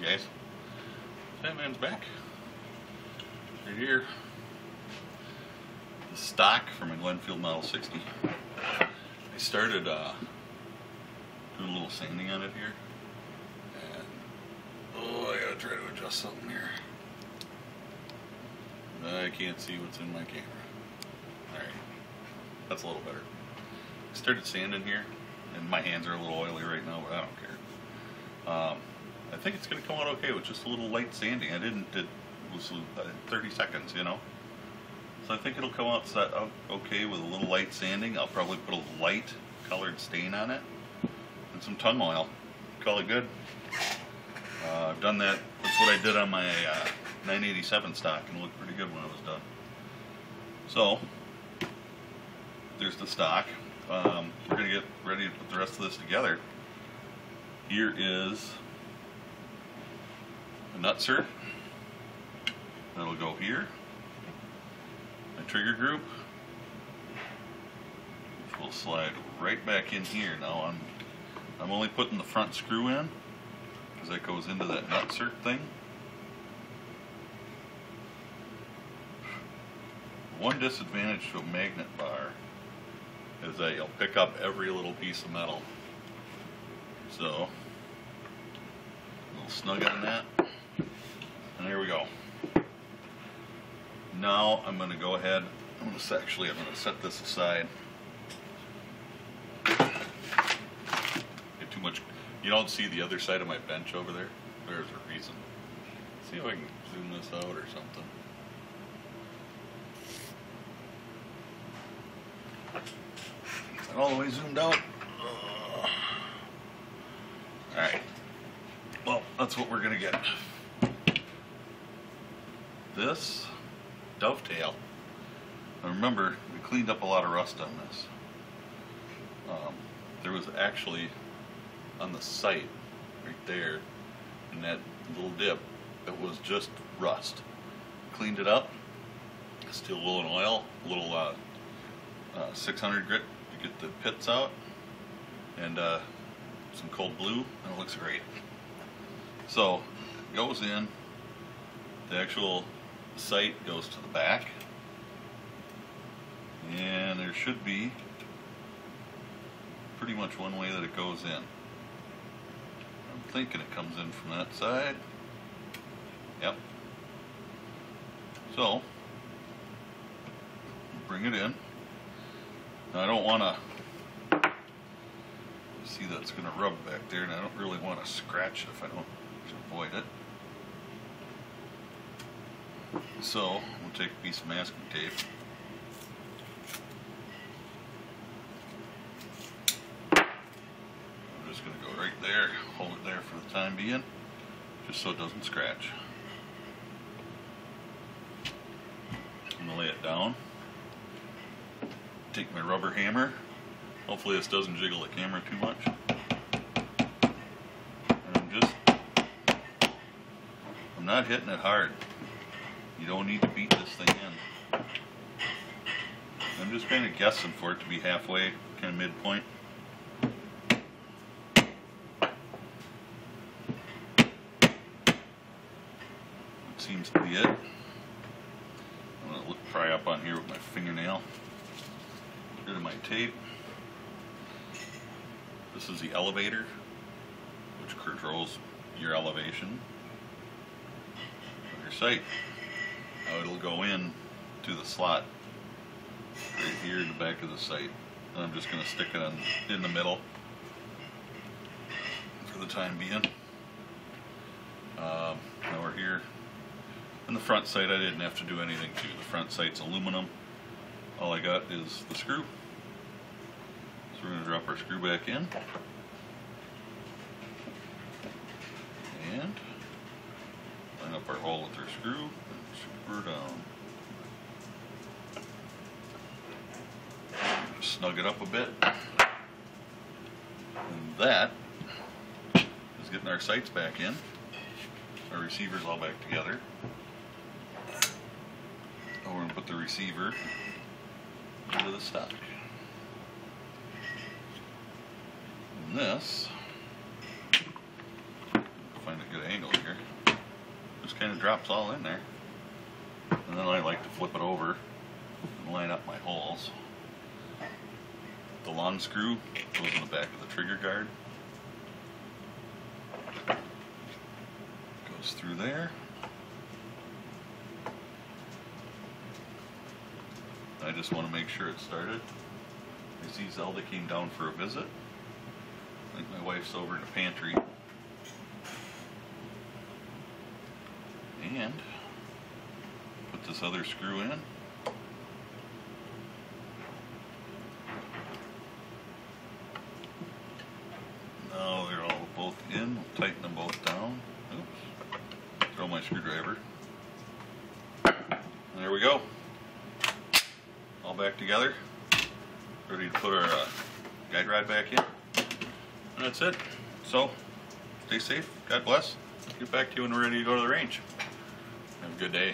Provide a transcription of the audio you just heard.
guys. Sandman's back. Right here. The stock from a Glenfield Model 60. I started doing a little sanding on it here. And, oh, I gotta try to adjust something here. I can't see what's in my camera. Alright, that's a little better. I started sanding here, and my hands are a little oily right now, but I don't care. I think it's going to come out okay with just a little light sanding. It was 30 seconds, you know. So I think it'll come out okay with a little light sanding. I'll probably put a light colored stain on it and some tung oil. Call it good. I've done that. That's what I did on my 987 stock, and it looked pretty good when it was done. So there's the stock. We're going to get ready to put the rest of this together. Here is a nutsert that'll go here. My trigger group, which will slide right back in here. Now I'm only putting the front screw in because that goes into that nutsert thing. One disadvantage to a magnet bar is that you'll pick up every little piece of metal. So, a little snug on that, and there we go. Now I'm going to go ahead, I'm going to set this aside. Get too much, you don't see the other side of my bench over there? There's a reason. See if I can zoom this out or something. Is that all the way zoomed out? Alright, well, that's what we're going to get. This dovetail. Now remember, we cleaned up a lot of rust on this. There was actually, on the sight, right there, in that little dip, it was just rust. Cleaned it up, steel wool and oil, a little 600 grit to get the pits out, and some cold blue, and it looks great. So it goes in, the actual sight goes to the back, and there should be pretty much one way that it goes in. I'm thinking it comes in from that side. Yep. So bring it in. Now I don't want to see that's going to rub back there, and I don't really want to scratch it if I don't, to avoid it. So we'll take a piece of masking tape. I'm just going to go right there, hold it there for the time being, just so it doesn't scratch. I'm going to lay it down. Take my rubber hammer. Hopefully this doesn't jiggle the camera too much. And I'm not hitting it hard. You don't need to beat this thing in. I'm just kind of guessing for it to be halfway, kind of midpoint. That seems to be it. I'm going to pry up on here with my fingernail. Get rid of my tape. This is the elevator, which controls your elevation of your sight. Now it'll go in to the slot right here in the back of the sight. And I'm just going to stick it in the middle for the time being. Now we're here. In the front sight, I didn't have to do anything to. The front sight's aluminum. All I got is the screw. So we're going to drop our screw back in. And line up our hole with our screw and screw her down. Snug it up a bit. And that is getting our sights back in. Our receivers all back together. Now we're going to put the receiver into the stock. And this, find a good angle here. kind of drops all in there. And then I like to flip it over and line up my holes. The long screw goes in the back of the trigger guard. Goes through there. I just want to make sure it started. I see Zelda came down for a visit. I think my wife's over in the pantry. And put this other screw in. Now they're all both in. We'll tighten them both down. Oops. Throw my screwdriver. And there we go. All back together. Ready to put our guide rod back in. And that's it. So, stay safe. God bless. Get back to you when we're ready to go to the range. Have a good day.